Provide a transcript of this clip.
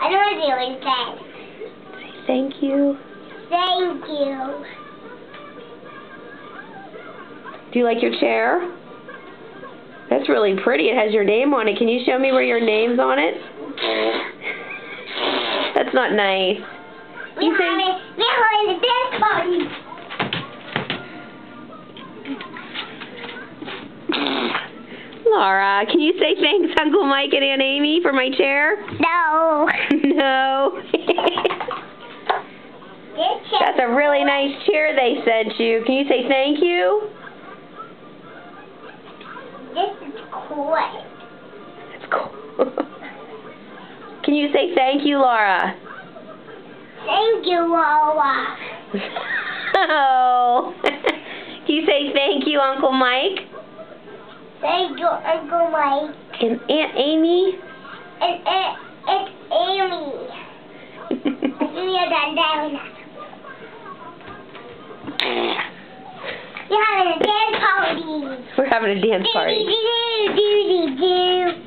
I know what you would say. Say thank you. Thank you. Do you like your chair? That's really pretty. It has your name on it. Can you show me where your name's on it? That's not nice. We're having a dance party. Laura, can you say thanks, Uncle Mike and Aunt Amy, for my chair? No. No. That's a really nice chair they sent you. Can you say thank you? This is cool. That's cool. Can you say thank you, Laura? Thank you, Laura. Oh. Can you say thank you, Uncle Mike? Thank you, Uncle Mike. And Aunt Amy? It's Amy. You're having a dance party. We're having a dance party. Do, do, do, do, do, do.